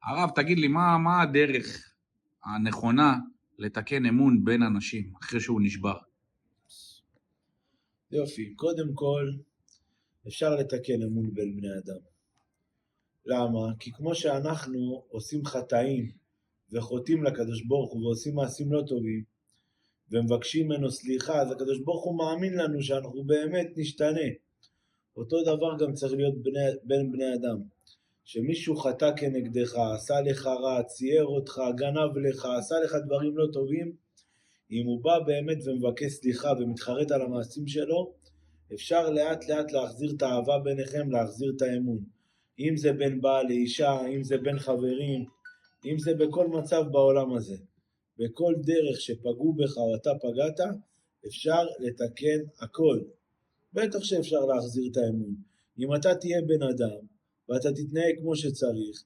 הרב, תגיד לי, מה הדרך הנכונה לתקן אמון בין אנשים אחרי שהוא נשבר? יופי, קודם כל אפשר לתקן אמון בין בני אדם. למה? כי כמו שאנחנו עושים חטאים וחוטאים לקדוש ברוך הוא ועושים מעשים לא טובים ומבקשים ממנו סליחה, אז הקדוש ברוך הוא מאמין לנו שאנחנו באמת נשתנה. אותו דבר גם צריך להיות בין בני אדם. שמישהו חטא כנגדך, עשה לך רע, צייר אותך, גנב לך, עשה לך דברים לא טובים, אם הוא בא באמת ומבקש סליחה ומתחרט על המעשים שלו, אפשר לאט לאט להחזיר את האהבה ביניכם, להחזיר את האמון. אם זה בין בעל לאישה, אם זה בין חברים, אם זה בכל מצב בעולם הזה. בכל דרך שפגעו בך או אתה פגעת, אפשר לתקן הכל. בטח שאפשר להחזיר את האמון. אם אתה תהיה בן אדם, ואתה תתנהג כמו שצריך,